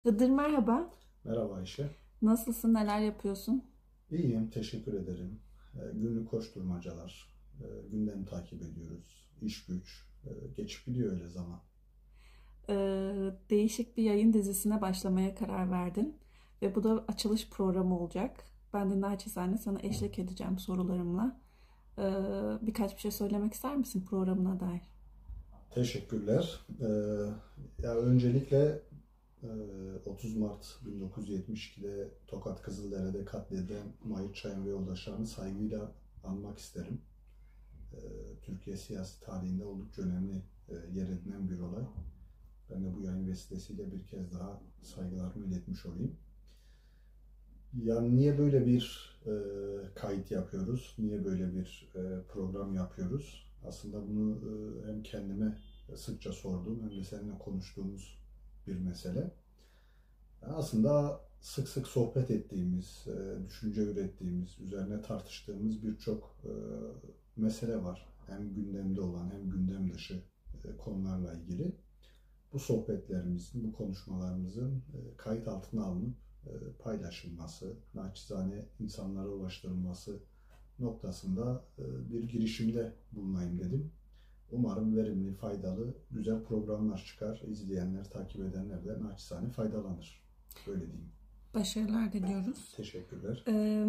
Hıdır merhaba. Merhaba Ayşe. Nasılsın? Neler yapıyorsun? İyiyim, teşekkür ederim. Günlük koşturmacalar, gündem takip ediyoruz. İş güç, geçip gidiyor öyle zaman. Değişik bir yayın dizisine başlamaya karar verdin. Ve bu da açılış programı olacak. Ben de naçizane sana eşlik edeceğim sorularımla. Birkaç bir şey söylemek ister misin programına dair? Teşekkürler. Ya öncelikle 30 Mart 1972'de Tokat Kızıldere'de katledilen Mahir Çayan ve yoldaşlarını saygıyla anmak isterim. E, Türkiye siyasi tarihinde oldukça önemli yer edinen bir olay. Ben de bu yayın vesilesiyle bir kez daha saygılarımı iletmiş olayım. Yani niye böyle bir kayıt yapıyoruz? Niye böyle bir program yapıyoruz? Aslında bunu hem kendime sıkça sorduğum hem de seninle konuştuğumuz bir mesele. Yani aslında sık sık sohbet ettiğimiz, düşünce ürettiğimiz, üzerine tartıştığımız birçok mesele var. Hem gündemde olan hem gündem dışı konularla ilgili. Bu sohbetlerimizin, bu konuşmalarımızın kayıt altına alınıp paylaşılması, naçizane insanlara ulaştırılması noktasında bir girişimde bulunayım dedim. Umarım verimli, faydalı, güzel programlar çıkar. İzleyenler, takip edenler de naçizane faydalanır. Böyle diyeyim. Başarılar diliyoruz. Teşekkürler. Ee,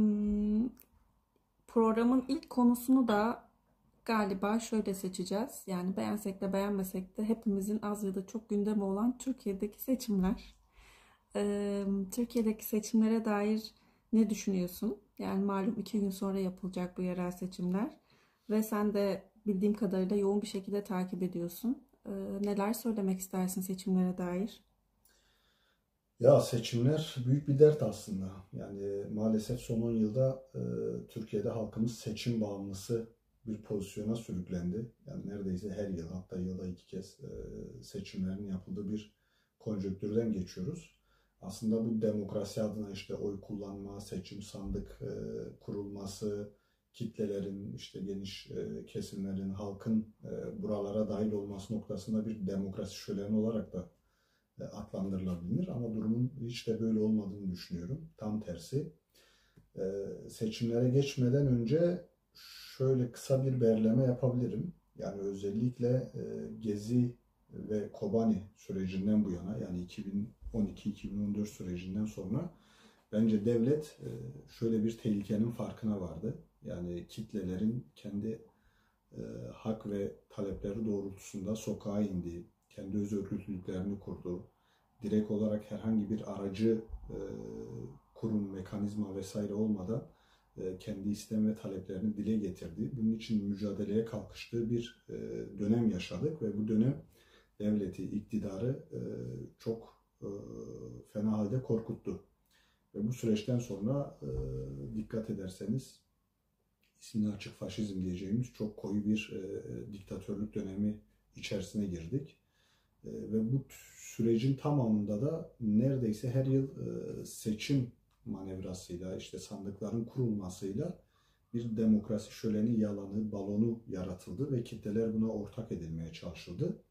Programın ilk konusunu da galiba şöyle seçeceğiz. Yani beğensek de beğenmesek de hepimizin az ya da çok gündemi olan Türkiye'deki seçimler. Türkiye'deki seçimlere dair ne düşünüyorsun? Yani malum 2 gün sonra yapılacak bu yerel seçimler ve sen de bildiğim kadarıyla yoğun bir şekilde takip ediyorsun. Neler söylemek istersin seçimlere dair? Ya seçimler büyük bir dert aslında. Yani maalesef son 10 yılda Türkiye'de halkımız seçim bağımlısı bir pozisyona sürüklendi. Yani neredeyse her yıl, hatta yılda 2 kez seçimlerin yapıldığı bir konjonktürden geçiyoruz. Aslında bu demokrasi adına işte oy kullanma, seçim sandık kurulması, kitlelerin, işte geniş kesimlerin, halkın buralara dahil olması noktasında bir demokrasi şöleni olarak da adlandırılabilir ama durumun hiç de böyle olmadığını düşünüyorum. Tam tersi. Seçimlere geçmeden önce şöyle kısa bir belirleme yapabilirim. Yani özellikle Gezi ve Kobani sürecinden bu yana, yani 2012-2014 sürecinden sonra bence devlet şöyle bir tehlikenin farkına vardı. Yani kitlelerin kendi hak ve talepleri doğrultusunda sokağa indiği, kendi öz örgütlülüklerini kurduğu, direkt olarak herhangi bir aracı, kurum, mekanizma vesaire olmadan kendi istem ve taleplerini dile getirdiği, bunun için mücadeleye kalkıştığı bir dönem yaşadık ve bu dönem devleti, iktidarı çok fena halde korkuttu. Ve bu süreçten sonra dikkat ederseniz ismini açık faşizm diyeceğimiz çok koyu bir diktatörlük dönemi içerisine girdik. Ve bu sürecin tamamında da neredeyse her yıl seçim manevrasıyla, işte sandıkların kurulmasıyla bir demokrasi şöleni yalanı, balonu yaratıldı ve kitleler buna ortak edilmeye çalışıldı.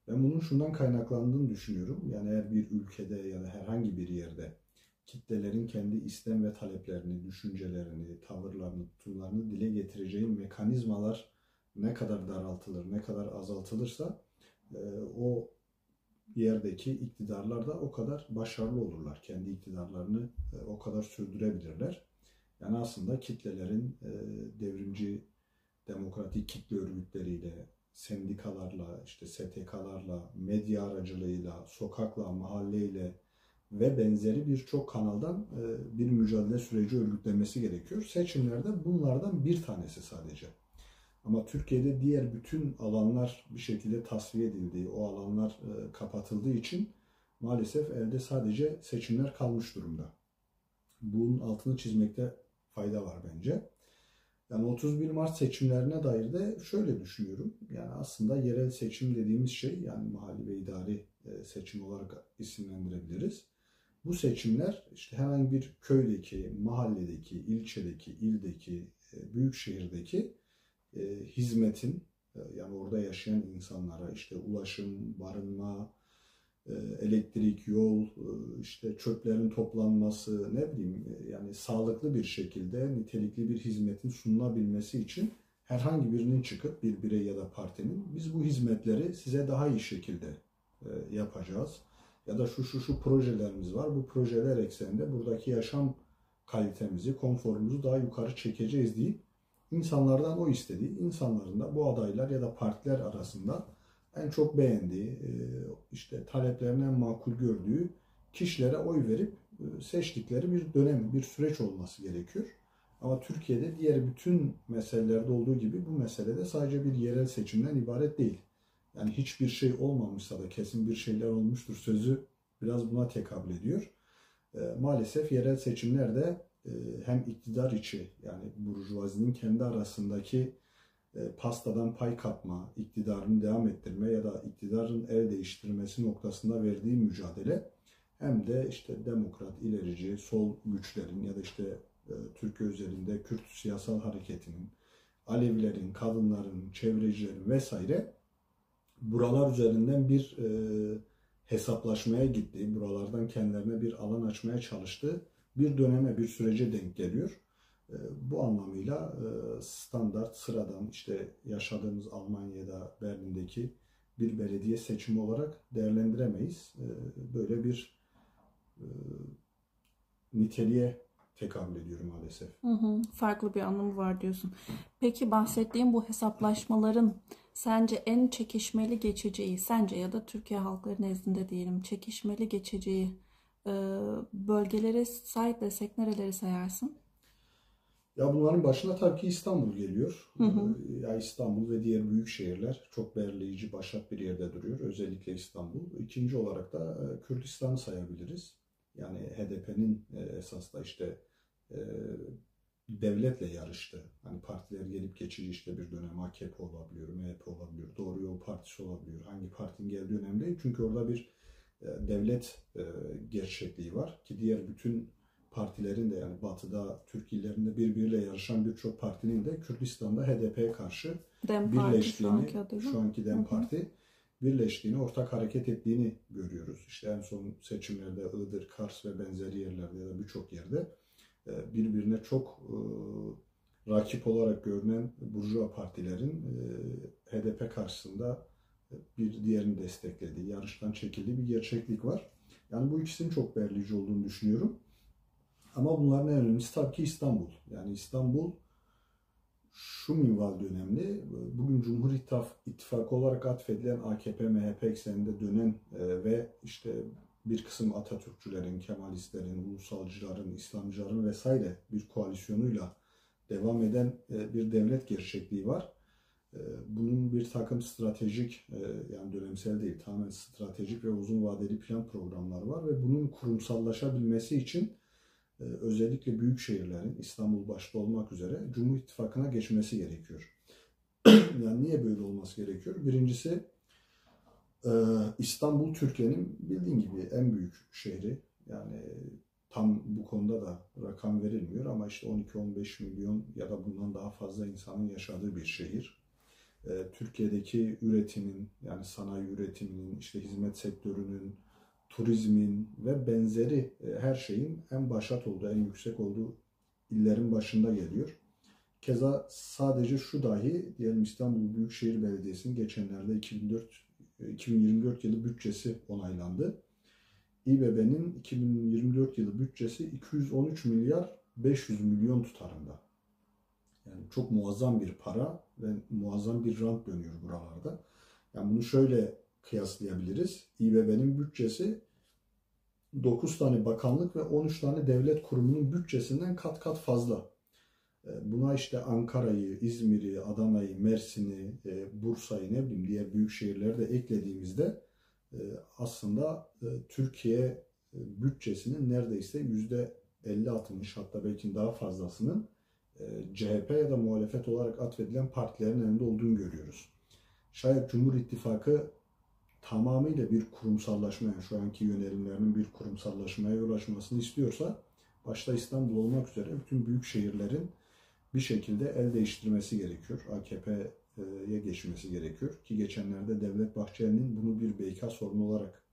Ben bunun şundan kaynaklandığını düşünüyorum. Yani eğer bir ülkede ya da herhangi bir yerde kitlelerin kendi istem ve taleplerini, düşüncelerini, tavırlarını, tutumlarını dile getireceği mekanizmalar ne kadar daraltılır, ne kadar azaltılırsa o yerdeki iktidarlar da o kadar başarılı olurlar. Kendi iktidarlarını o kadar sürdürebilirler. Yani aslında kitlelerin devrimci demokratik kitle örgütleriyle, sendikalarla, işte STK'larla, medya aracılığıyla, sokakla, mahalleyle ve benzeri birçok kanaldan bir mücadele süreci örgütlenmesi gerekiyor. Seçimlerde bunlardan bir tanesi sadece. Ama Türkiye'de diğer bütün alanlar bir şekilde tasfiye edildiği, o alanlar kapatıldığı için maalesef elde sadece seçimler kalmış durumda. Bunun altını çizmekte fayda var bence. Yani 31 Mart seçimlerine dair de şöyle düşünüyorum. Yani aslında yerel seçim dediğimiz şey, yani mahalli ve idari seçim olarak isimlendirebiliriz. Bu seçimler işte herhangi bir köydeki, mahalledeki, ilçedeki, ildeki, büyük şehirdeki hizmetin, yani orada yaşayan insanlara işte ulaşım, barınma, elektrik, yol, işte çöplerin toplanması, ne bileyim yani sağlıklı bir şekilde nitelikli bir hizmetin sunulabilmesi için herhangi birinin çıkıp bir birey ya da partinin biz bu hizmetleri size daha iyi şekilde yapacağız. Ya da şu projelerimiz var. Bu projeler ekseninde buradaki yaşam kalitemizi, konforumuzu daha yukarı çekeceğiz deyip insanlardan o istediği, insanların da bu adaylar ya da partiler arasında en çok beğendiği, işte taleplerini en makul gördüğü kişilere oy verip seçtikleri bir dönem, bir süreç olması gerekiyor. Ama Türkiye'de diğer bütün meselelerde olduğu gibi bu meselede sadece bir yerel seçimden ibaret değil. Yani hiçbir şey olmamışsa da kesin bir şeyler olmuştur sözü biraz buna tekabül ediyor. Maalesef yerel seçimlerde hem iktidar içi yani burjuvazinin kendi arasındaki pastadan pay kapma, iktidarını devam ettirme ya da iktidarın el değiştirmesi noktasında verdiği mücadele hem de işte demokrat, ilerici, sol güçlerin ya da işte Türkiye özelinde Kürt siyasal hareketinin, Alevilerin, kadınların, çevrecilerin vesaire buralar üzerinden bir hesaplaşmaya gittiği, buralardan kendilerine bir alan açmaya çalıştığı bir döneme, bir sürece denk geliyor. Bu anlamıyla standart, sıradan işte yaşadığımız Almanya'da, Berlin'deki bir belediye seçimi olarak değerlendiremeyiz. Böyle bir niteliğe tekabül ediyor maalesef. Farklı bir anlamı var diyorsun. Peki bahsettiğim bu hesaplaşmaların sence en çekişmeli geçeceği, sence ya da Türkiye halkları nezdinde diyelim, çekişmeli geçeceği bölgelere say desek nereleri sayarsın? Ya bunların başına tabii ki İstanbul geliyor. Ya İstanbul ve diğer büyük şehirler çok belirleyici, başat bir yerde duruyor. Özellikle İstanbul. İkinci olarak da Kürdistan'ı sayabiliriz. Yani HDP'nin esas da işte devletle yarıştı. Hani partiler gelip geçici işte bir dönem AKP olabiliyor, MHP olabiliyor, Doğru Yol Partisi olabiliyor. Hangi partinin geldiği önemli değil. Çünkü orada bir devlet gerçekliği var ki diğer bütün partilerin de yani Batı'da, Türk illerinde birbiriyle yarışan birçok partinin de Kürdistan'da HDP'ye karşı Dem Parti şu birleştiğini, anki adıyla. şu anki Dem Parti birleştiğini, ortak hareket ettiğini görüyoruz. İşte en son seçimlerde Iğdır, Kars ve benzeri yerlerde ya da birçok yerde birbirine çok rakip olarak görünen burjuva partilerin HDP karşısında bir diğerini desteklediği, yarıştan çekildiği bir gerçeklik var. Yani bu ikisinin çok belirleyici olduğunu düşünüyorum. Ama bunların en önemlisi tabii ki İstanbul. Yani İstanbul şu minvalde önemli. Bugün Cumhur İttifakı olarak atfedilen AKP, MHP ekseninde dönen ve işte bir kısım Atatürkçülerin, Kemalistlerin, ulusalcıların, İslamcıların vesaire bir koalisyonuyla devam eden bir devlet gerçekliği var. Bunun bir takım stratejik, yani dönemsel değil, tamamen stratejik ve uzun vadeli plan programları var ve bunun kurumsallaşabilmesi için özellikle büyük şehirlerin, İstanbul başta olmak üzere Cumhur İttifakı'na geçmesi gerekiyor. Yani niye böyle olması gerekiyor? Birincisi İstanbul Türkiye'nin bildiğin gibi en büyük şehri. Yani tam bu konuda da rakam verilmiyor ama işte 12-15 milyon ya da bundan daha fazla insanın yaşadığı bir şehir. Türkiye'deki üretimin yani sanayi üretiminin, işte hizmet sektörünün, turizmin ve benzeri her şeyin en başat olduğu, en yüksek olduğu illerin başında geliyor. Keza sadece şu dahi diyelim İstanbul Büyükşehir Belediyesi'nin geçenlerde 2024 yılı bütçesi onaylandı. İBB'nin 2024 yılı bütçesi 213 milyar 500 milyon tutarında. Yani çok muazzam bir para ve muazzam bir rant dönüyor buralarda. Yani bunu şöyle kıyaslayabiliriz. İBB'nin bütçesi 9 tane bakanlık ve 13 tane devlet kurumunun bütçesinden kat kat fazla. Buna işte Ankara'yı, İzmir'i, Adana'yı, Mersin'i, Bursa'yı ne bileyim diğer büyük şehirleri de eklediğimizde aslında Türkiye bütçesinin neredeyse %50-60 hatta belki daha fazlasının CHP ya da muhalefet olarak atfedilen partilerin elinde olduğunu görüyoruz. Şayet Cumhur İttifakı tamamıyla bir kurumsallaşma, yani şu anki yönelimlerinin bir kurumsallaşmaya yol açmasını istiyorsa, başta İstanbul olmak üzere bütün büyük şehirlerin bir şekilde el değiştirmesi gerekiyor. AKP'ye geçmesi gerekiyor. Ki geçenlerde Devlet Bahçeli'nin bunu bir BK sorunu olarak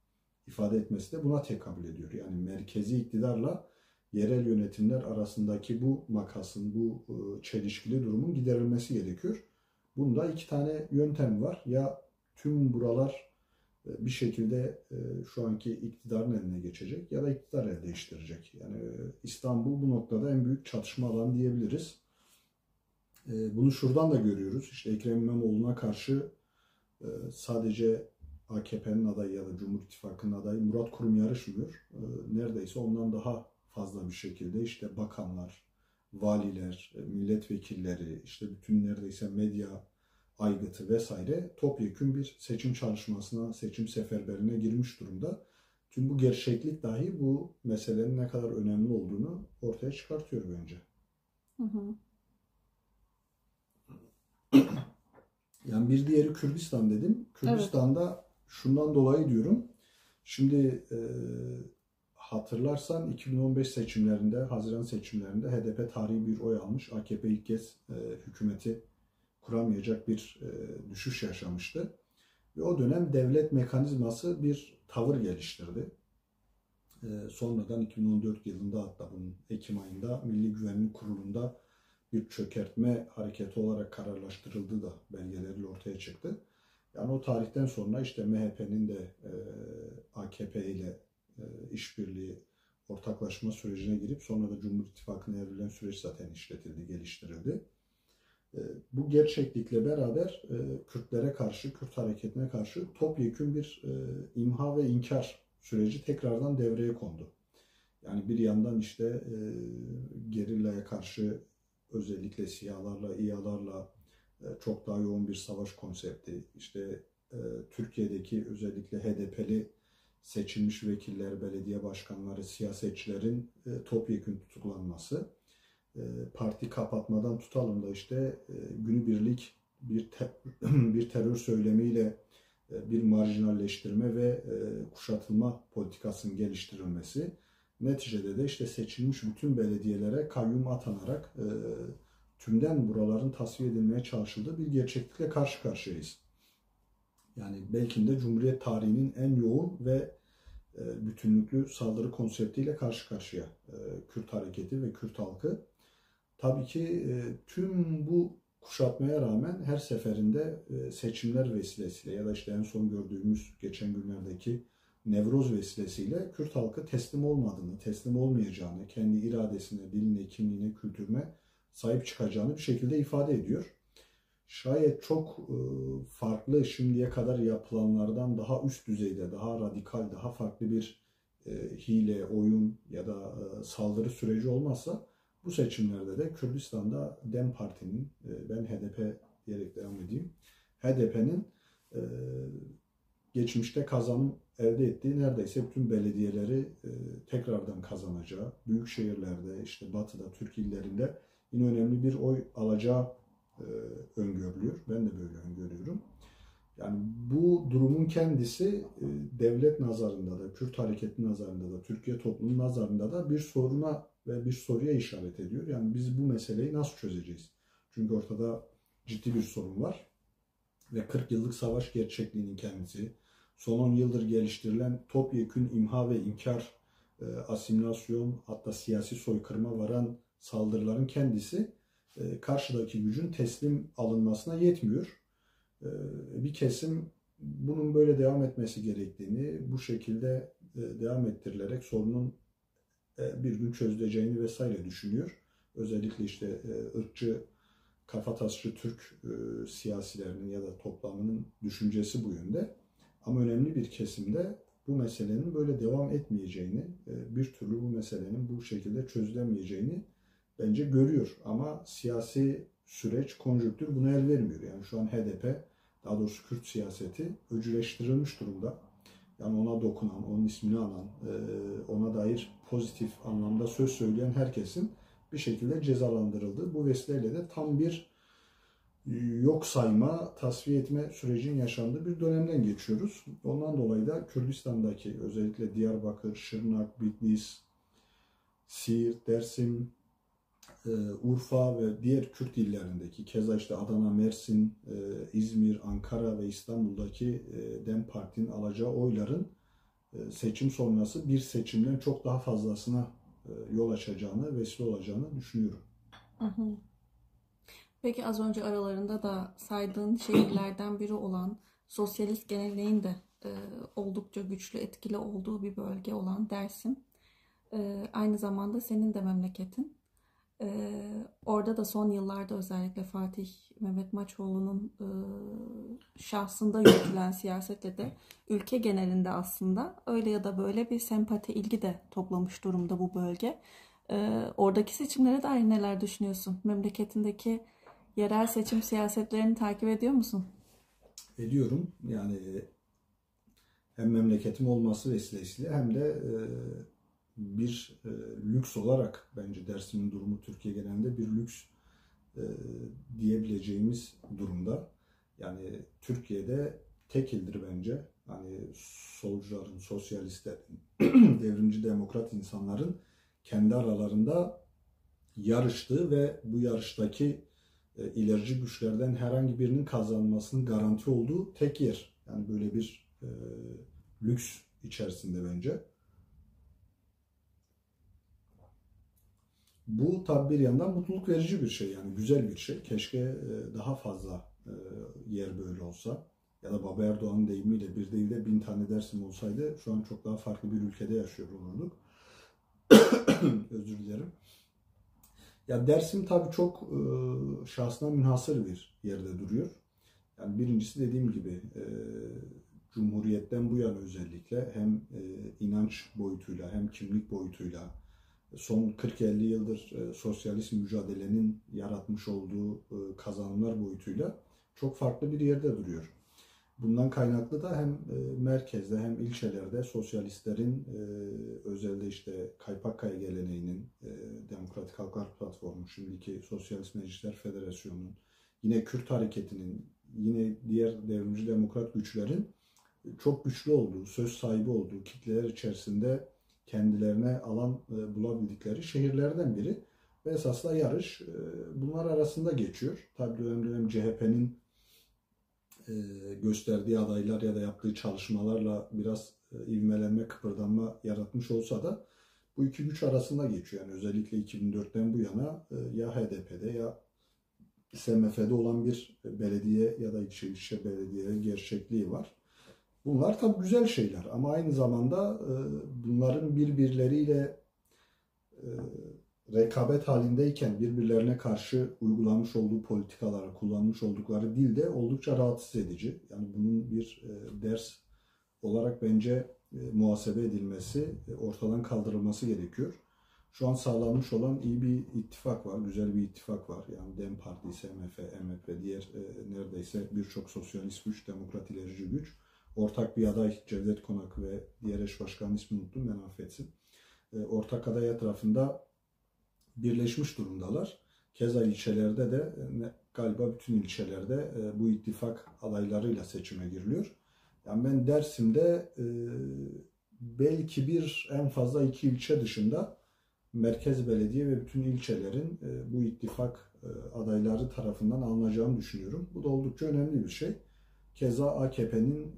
ifade etmesi de buna tekabül ediyor. Yani merkezi iktidarla yerel yönetimler arasındaki bu makasın, bu çelişkili durumun giderilmesi gerekiyor. Bunda iki tane yöntem var. Ya tüm buralar bir şekilde şu anki iktidarın eline geçecek ya da iktidar el değiştirecek. Yani İstanbul bu noktada en büyük çatışma alanı diyebiliriz. Bunu şuradan da görüyoruz. İşte Ekrem İmamoğlu'na karşı sadece AKP'nin adayı ya da Cumhur İttifakı'nın adayı Murat Kurum yarışmıyor. Neredeyse ondan daha fazla bir şekilde işte bakanlar, valiler, milletvekilleri, işte bütün neredeyse medya aygıtı vesaire topyekün bir seçim çalışmasına, seçim seferberine girmiş durumda. Tüm bu gerçeklik dahi bu meselenin ne kadar önemli olduğunu ortaya çıkartıyor bence. Hı hı. Yani bir diğeri Kürdistan dedim. Kürdistan'da şundan dolayı diyorum. Şimdi hatırlarsan 2015 seçimlerinde, Haziran seçimlerinde HDP tarihi bir oy almış. AKP ilk kez hükümeti kuramayacak bir düşüş yaşamıştı. Ve o dönem devlet mekanizması bir tavır geliştirdi. Sonradan 2014 yılında hatta bunun Ekim ayında Milli Güvenlik Kurulu'nda bir çökertme hareketi olarak kararlaştırıldığı da belgeleriyle ortaya çıktı. Yani o tarihten sonra işte MHP'nin de AKP ile işbirliği, ortaklaşma sürecine girip sonra da Cumhur İttifakı'na evrilen süreç zaten işletildi, geliştirildi. Bu gerçeklikle beraber Kürtlere karşı, Kürt hareketine karşı topyekün bir imha ve inkar süreci tekrardan devreye kondu. Yani bir yandan işte gerillaya karşı özellikle SİHA'larla, İHA'larla çok daha yoğun bir savaş konsepti, işte Türkiye'deki özellikle HDP'li seçilmiş vekiller, belediye başkanları, siyasetçilerin topyekün tutuklanması, parti kapatmadan tutalım da işte günübirlik bir terör söylemiyle bir marjinalleştirme ve kuşatılma politikasının geliştirilmesi, neticede de işte seçilmiş bütün belediyelere kayyum atanarak tümden buraların tasfiye edilmeye çalışıldığı bir gerçeklikle karşı karşıyayız. Yani belki de Cumhuriyet tarihinin en yoğun ve bütünlüklü saldırı konseptiyle karşı karşıya Kürt hareketi ve Kürt halkı. Tabii ki tüm bu kuşatmaya rağmen her seferinde seçimler vesilesiyle ya da işte en son gördüğümüz geçen günlerdeki Nevroz vesilesiyle Kürt halkı teslim olmadığını, teslim olmayacağını, kendi iradesine, diline, kimliğine, kültürüne sahip çıkacağını bir şekilde ifade ediyor. Şayet çok farklı şimdiye kadar yapılanlardan daha üst düzeyde, daha radikal, daha farklı bir hile, oyun ya da saldırı süreci olmazsa bu seçimlerde de Kürdistan'da DEM Parti'nin, ben HDP diyerek devam edeyim, HDP'nin geçmişte kazanım elde ettiği neredeyse bütün belediyeleri tekrardan kazanacağı, büyük şehirlerde, işte batıda, Türk illerinde yine önemli bir oy alacağı öngörülüyor. Ben de böyle öngörüyorum. Yani bu durumun kendisi devlet nazarında da, Kürt hareketi nazarında da, Türkiye toplumunun nazarında da bir soruna ve bir soruya işaret ediyor. Yani biz bu meseleyi nasıl çözeceğiz? Çünkü ortada ciddi bir sorun var. Ve 40 yıllık savaş gerçekliğinin kendisi, son 10 yıldır geliştirilen topyekün imha ve inkar, asimilasyon, hatta siyasi soykırıma varan saldırıların kendisi karşıdaki gücün teslim alınmasına yetmiyor. Bir kesim bunun böyle devam etmesi gerektiğini, bu şekilde devam ettirilerek sorunun bir gün çözüleceğini vesaire düşünüyor. Özellikle işte ırkçı, kafatasçı Türk siyasilerinin ya da toplamının düşüncesi bu yönde. Ama önemli bir kesimde bu meselenin böyle devam etmeyeceğini, bir türlü bu meselenin bu şekilde çözülemeyeceğini bence görüyor. Ama siyasi süreç, konjonktür buna el vermiyor. Yani şu an HDP, daha doğrusu Kürt siyaseti öcüleştirilmiş durumda. Yani ona dokunan, onun ismini alan, ona dair pozitif anlamda söz söyleyen herkesin bir şekilde cezalandırıldığı, bu vesileyle de tam bir yok sayma, tasfiye etme sürecinin yaşandığı bir dönemden geçiyoruz. Ondan dolayı da Kürdistan'daki özellikle Diyarbakır, Şırnak, Bitlis, Siirt, Dersim, Urfa ve diğer Kürt illerindeki, keza işte Adana, Mersin, İzmir, Ankara ve İstanbul'daki DEM Parti'nin alacağı oyların seçim sonrası bir seçimden çok daha fazlasına yol açacağını, vesile olacağını düşünüyorum. Hı hı. Peki az önce aralarında da saydığın şehirlerden biri olan sosyalist geleneğin de oldukça güçlü etkili olduğu bir bölge olan Dersim. Aynı zamanda senin de memleketin. Orada da son yıllarda özellikle Fatih Mehmet Maçoğlu'nun şahsında yürütülen siyasetle de ülke genelinde aslında öyle ya da böyle bir sempati, ilgi de toplamış durumda bu bölge. Oradaki seçimlere dair neler düşünüyorsun? Memleketindeki yerel seçim siyasetlerini takip ediyor musun? Ediyorum. Yani hem memleketim olması vesilesiyle hem de bir lüks olarak bence Dersim'in durumu Türkiye genelinde bir lüks e, diyebileceğimiz durumda. Yani Türkiye'de tek ildir bence. Hani solcuların, sosyalistlerin, devrimci demokrat insanların kendi aralarında yarıştığı ve bu yarıştaki ilerici güçlerden herhangi birinin kazanmasının garanti olduğu tek yer. Yani böyle bir lüks içerisinde bence. Bu tabi bir yandan mutluluk verici bir şey, yani güzel bir şey. Keşke daha fazla yer böyle olsa. Ya da Baba Erdoğan'ın deyimiyle bir değil de 1000 tane Dersim olsaydı şu an çok daha farklı bir ülkede yaşıyor olurduk. Özür dilerim. Ya Dersim tabii çok şahsına münhasır bir yerde duruyor. Yani birincisi dediğim gibi Cumhuriyet'ten bu yana özellikle hem inanç boyutuyla hem kimlik boyutuyla son 40-50 yıldır sosyalist mücadelenin yaratmış olduğu kazanımlar boyutuyla çok farklı bir yerde duruyor. Bundan kaynaklı da hem merkezde hem ilçelerde sosyalistlerin özelde işte Kaypakkaya geleneğinin, Demokratik Halklar Platformu, şimdiki Sosyalist Meclisler Federasyonu'nun, yine Kürt hareketinin, yine diğer devrimci demokrat güçlerin çok güçlü olduğu, söz sahibi olduğu kitleler içerisinde kendilerine alan bulabildikleri şehirlerden biri. Ve esasında yarış bunlar arasında geçiyor. Tabii dönem dönem CHP'nin gösterdiği adaylar ya da yaptığı çalışmalarla biraz ivmelenme, kıpırdanma yaratmış olsa da bu iki güç arasında geçiyor. Yani özellikle 2004'ten bu yana ya HDP'de ya SMF'de olan bir belediye ya da ilçe belediye gerçekliği var. Bunlar tabii güzel şeyler ama aynı zamanda bunların birbirleriyle rekabet halindeyken birbirlerine karşı uygulamış olduğu politikaları, kullanmış oldukları dil de oldukça rahatsız edici. Yani bunun bir ders olarak bence muhasebe edilmesi, ortadan kaldırılması gerekiyor. Şu an sağlanmış olan iyi bir ittifak var, güzel bir ittifak var. Yani DEM Partisi, MHP, MHP, diğer neredeyse birçok sosyalist güç, demokrat ilerici güç. Ortak bir aday Cevdet Konak ve diğer eş başkanın ismini unuttum, ben affetsin. Ortak aday etrafında birleşmiş durumdalar. Keza ilçelerde de galiba bütün ilçelerde bu ittifak adaylarıyla seçime giriliyor. Yani ben Dersim'de belki bir en fazla 2 ilçe dışında merkez belediye ve bütün ilçelerin bu ittifak adayları tarafından alınacağını düşünüyorum. Bu da oldukça önemli bir şey. Keza AKP'nin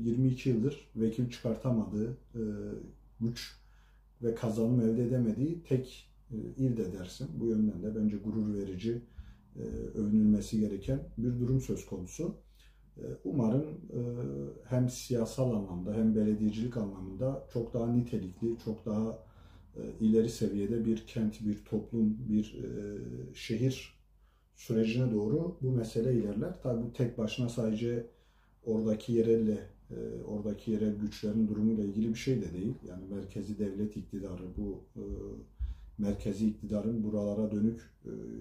22 yıldır vekil çıkartamadığı güç ve kazanım elde edemediği tek il de Dersim. Bu yönden de bence gurur verici, övünülmesi gereken bir durum söz konusu. Umarım hem siyasal anlamda hem belediyecilik anlamında çok daha nitelikli, çok daha ileri seviyede bir kent, bir toplum, bir şehir sürecine doğru bu mesele ilerler. Tabii bu tek başına sadece oradaki oradaki yerel güçlerin durumuyla ilgili bir şey de değil. Yani merkezi devlet iktidarı, bu merkezi iktidarın buralara dönük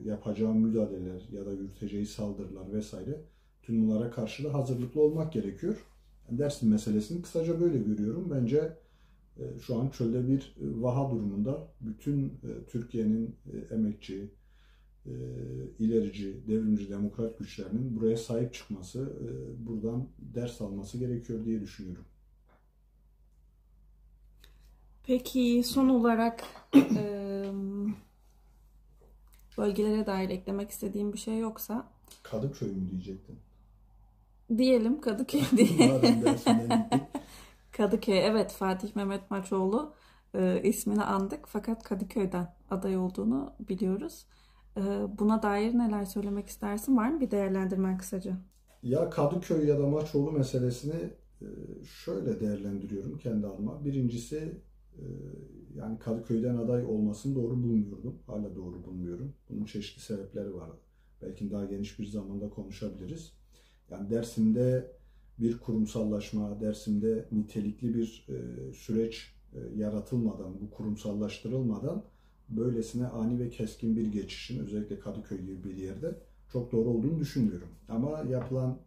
yapacağı müdahaleler ya da yürüteceği saldırılar vesaire, tüm bunlara karşı da hazırlıklı olmak gerekiyor. Yani Dersim meselesini kısaca böyle görüyorum. Bence şu an çölde bir vaha durumunda. Bütün Türkiye'nin emekçi, ilerici, devrimci, demokrat güçlerinin buraya sahip çıkması, buradan ders alması gerekiyor diye düşünüyorum. Peki son olarak bölgelere dair eklemek istediğim bir şey yoksa Kadıköy mü diyecektin? diyelim Kadıköy diye. Madem Dersim'den gittik. Kadıköy, evet, Fatih Mehmet Maçoğlu ismini andık fakat Kadıköy'den aday olduğunu biliyoruz. E, Buna dair neler söylemek istersin? Var mı bir değerlendirmen kısaca? Ya Kadıköy ya da Maçoğlu meselesini e, şöyle değerlendiriyorum kendi adıma. Birincisi e, yani Kadıköy'den aday olmasını doğru bulmuyordum. Hala doğru bulmuyorum. Bunun çeşitli sebepleri var. Belki daha geniş bir zamanda konuşabiliriz. Yani Dersim'de bir kurumsallaşma, Dersim'de nitelikli bir süreç yaratılmadan, bu kurumsallaştırılmadan böylesine ani ve keskin bir geçişin özellikle Kadıköy gibi bir yerde çok doğru olduğunu düşünmüyorum. Ama yapılan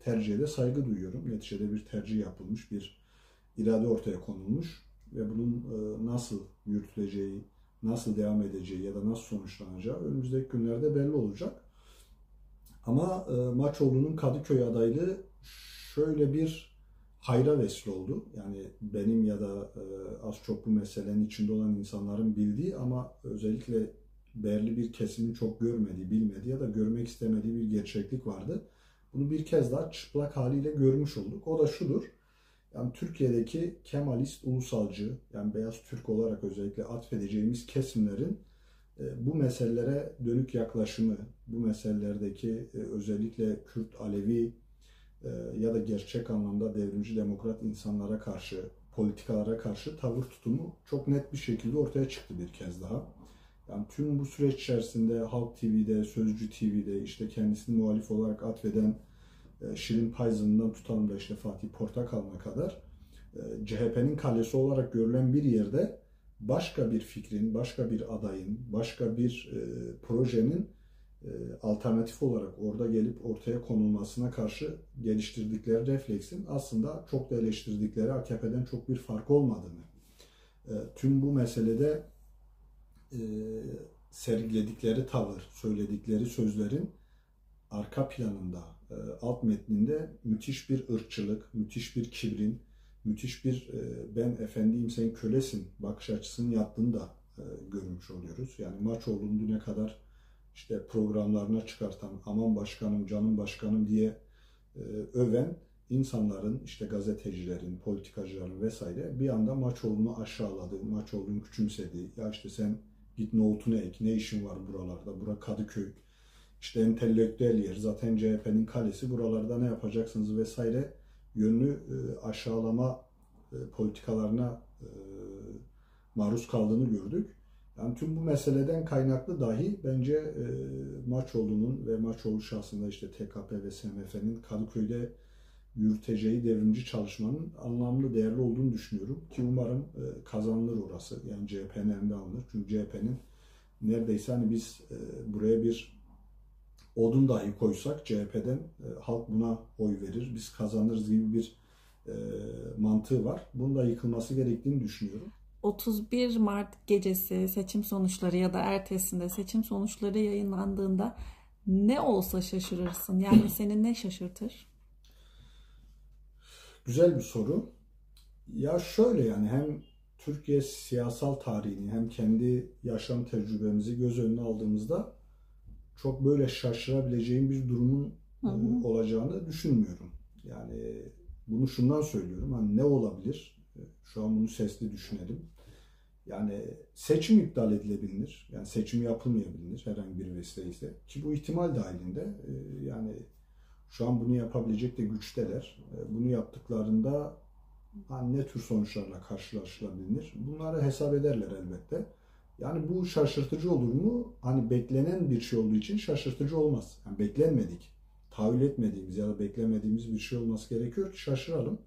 tercihe de saygı duyuyorum. Neticede bir tercih yapılmış, bir irade ortaya konulmuş ve bunun nasıl yürütüleceği, nasıl devam edeceği ya da nasıl sonuçlanacağı önümüzdeki günlerde belli olacak. Ama Maçoğlu'nun Kadıköy adaylığı şöyle bir hayra vesile oldu. Yani benim ya da az çok bu meselenin içinde olan insanların bildiği ama özellikle belirli bir kesimin çok görmediği, bilmediği ya da görmek istemediği bir gerçeklik vardı. Bunu bir kez daha çıplak haliyle görmüş olduk. O da şudur. Yani Türkiye'deki Kemalist, ulusalcı, yani beyaz Türk olarak özellikle atfedeceğimiz kesimlerin bu meselelere dönük yaklaşımı, bu meselelerdeki özellikle Kürt, Alevi ya da gerçek anlamda devrimci demokrat insanlara karşı, politikalara karşı tavır tutumu çok net bir şekilde ortaya çıktı bir kez daha. Yani tüm bu süreç içerisinde Halk TV'de, Sözcü TV'de işte kendisini muhalif olarak atfeden Şirin Payzın'dan tutalım da işte Fatih Portakal'ına kadar CHP'nin kalesi olarak görülen bir yerde başka bir fikrin, başka bir adayın, başka bir projenin alternatif olarak orada gelip ortaya konulmasına karşı geliştirdikleri refleksin aslında çok da eleştirdikleri AKP'den çok bir fark olmadığını, tüm bu meselede e, sergiledikleri tavır, söyledikleri sözlerin arka planında, alt metninde müthiş bir ırkçılık, müthiş bir kibrin, müthiş bir ben efendiyim sen kölesin bakış açısının yattığını da görmüş oluyoruz. Yani Maçoğlu'nu düne kadar işte programlarına çıkartan aman başkanım, canım başkanım diye öven insanların, işte gazetecilerin, politikacıların vesaire bir anda Maçoğlu'nu aşağıladığı, Maçoğlu'nu küçümsediği, ya işte sen git nohutunu ek, ne işin var buralarda, bura Kadıköy, işte entelektüel yer, zaten CHP'nin kalesi, buralarda ne yapacaksınız vesaire yönlü aşağılama politikalarına maruz kaldığını gördük. Yani tüm bu meseleden kaynaklı dahi bence Maçoğlu'nun ve Maçoğlu şahsında işte TKP ve SMF'nin Kadıköy'de yürüteceği devrimci çalışmanın anlamlı, değerli olduğunu düşünüyorum. Ki umarım kazanılır orası. Yani CHP'nin elinde alınır. Çünkü CHP'nin neredeyse hani biz buraya bir odun dahi koysak CHP'den halk buna oy verir, biz kazanırız gibi bir mantığı var. Bunun da yıkılması gerektiğini düşünüyorum. 31 Mart gecesi seçim sonuçları ya da ertesinde seçim sonuçları yayınlandığında ne olsa şaşırırsın. Yani seni ne şaşırtır? Güzel bir soru. Ya şöyle yani hem Türkiye siyasal tarihini hem kendi yaşam tecrübemizi göz önüne aldığımızda çok böyle şaşırabileceğim bir durumun Hı hı. olacağını düşünmüyorum. Yani bunu şundan söylüyorum. Hani ne olabilir? Şu an bunu sesli düşünelim. Yani seçim iptal edilebilir. Yani seçim yapılmayabilir herhangi bir vesile ise. Ki bu ihtimal dahilinde yani şu an bunu yapabilecek de güçteler. Bunu yaptıklarında hani ne tür sonuçlarla karşılaşılabilir? Bunları hesap ederler elbette. Yani bu şaşırtıcı olur mu? Hani beklenen bir şey olduğu için şaşırtıcı olmaz. Yani beklenmedik, tahayyül etmediğimiz ya da beklemediğimiz bir şey olması gerekiyor ki şaşıralım.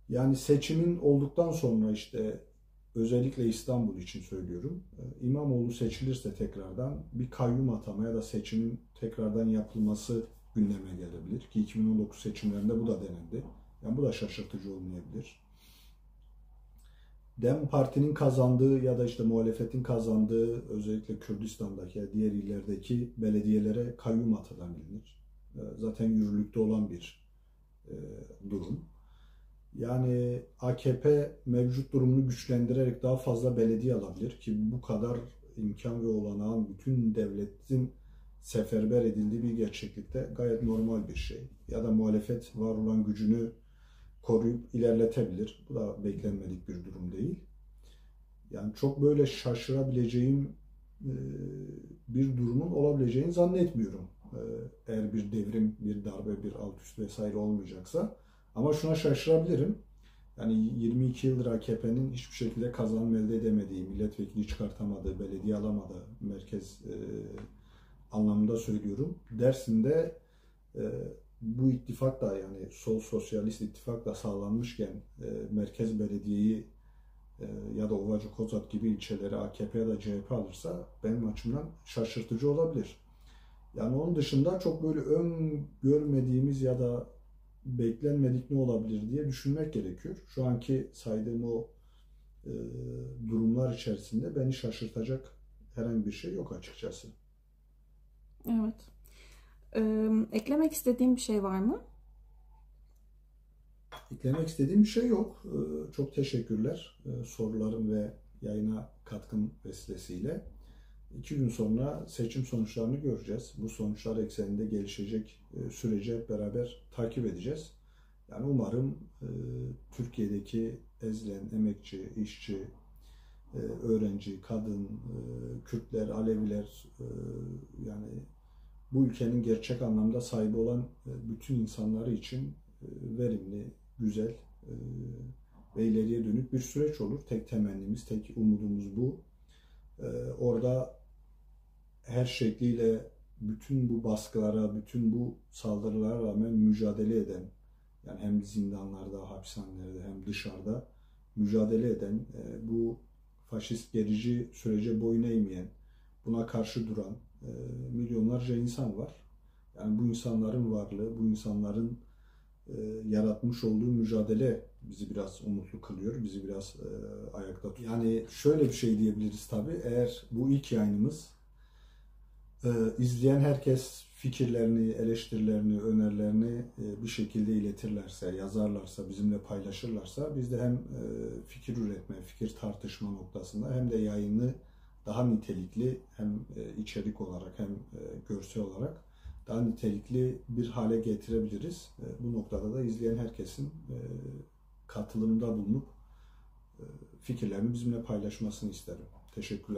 Yani seçimin olduktan sonra işte özellikle İstanbul için söylüyorum. İmamoğlu seçilirse tekrardan bir kayyum atama ya da seçimin tekrardan yapılması gündeme gelebilir. Ki 2019 seçimlerinde bu da denendi. Yani bu da şaşırtıcı olmayabilir. DEM Parti'nin kazandığı ya da işte muhalefetin kazandığı özellikle Kürdistan'daki ya diğer illerdeki belediyelere kayyum atanabilir. Zaten yürürlükte olan bir durum. Yani AKP mevcut durumunu güçlendirerek daha fazla belediye alabilir ki bu kadar imkan ve olanağın bütün devletin seferber edildiği bir gerçeklikte gayet normal bir şey. Ya da muhalefet var olan gücünü koruyup ilerletebilir. Bu da beklenmedik bir durum değil. Yani çok böyle şaşırabileceğim bir durumun olabileceğini zannetmiyorum. Eğer bir devrim, bir darbe, bir alt üst vesaire olmayacaksa. Ama şuna şaşırabilirim. Yani 22 yıldır AKP'nin hiçbir şekilde kazanım elde edemediği, milletvekili çıkartamadığı, belediye alamadığı, merkez anlamında söylüyorum. Dersim'de bu ittifak da, yani sol sosyalist ittifak da sağlanmışken merkez belediyeyi ya da Ovacık, Kozat gibi ilçeleri AKP ya da CHP alırsa benim açımdan şaşırtıcı olabilir. Yani onun dışında çok böyle görmediğimiz ya da beklenmedik ne olabilir diye düşünmek gerekiyor. Şu anki saydığım o e, durumlar içerisinde beni şaşırtacak herhangi bir şey yok açıkçası. Evet. Eklemek istediğin bir şey var mı? Eklemek istediğim bir şey yok. Çok teşekkürler sorularım ve yayına katkım vesilesiyle. 2 gün sonra seçim sonuçlarını göreceğiz. Bu sonuçlar ekseninde gelişecek süreci hep beraber takip edeceğiz. Yani umarım Türkiye'deki ezilen emekçi, işçi, öğrenci, kadın, Kürtler, Aleviler, yani bu ülkenin gerçek anlamda sahibi olan bütün insanları için verimli, güzel ve ileriye dönük bir süreç olur. Tek temennimiz, tek umudumuz bu. Orada her şekliyle bütün bu baskılara, bütün bu saldırılara rağmen mücadele eden, yani hem zindanlarda, hapishanelerde hem dışarıda mücadele eden, bu faşist gerici sürece boyun eğmeyen, buna karşı duran milyonlarca insan var. Yani bu insanların varlığı, bu insanların yaratmış olduğu mücadele bizi biraz umutlu kılıyor, bizi biraz ayakta tutuyor. Yani şöyle bir şey diyebiliriz tabii, eğer bu ilk yayınımız izleyen herkes fikirlerini, eleştirilerini, önerilerini bir şekilde iletirlerse, yazarlarsa, bizimle paylaşırlarsa biz de hem fikir üretme, fikir tartışma noktasında hem de yayını daha nitelikli, hem içerik olarak hem görsel olarak daha nitelikli bir hale getirebiliriz. Bu noktada da izleyen herkesin katılımda bulunup fikirlerini bizimle paylaşmasını isterim. Teşekkürler.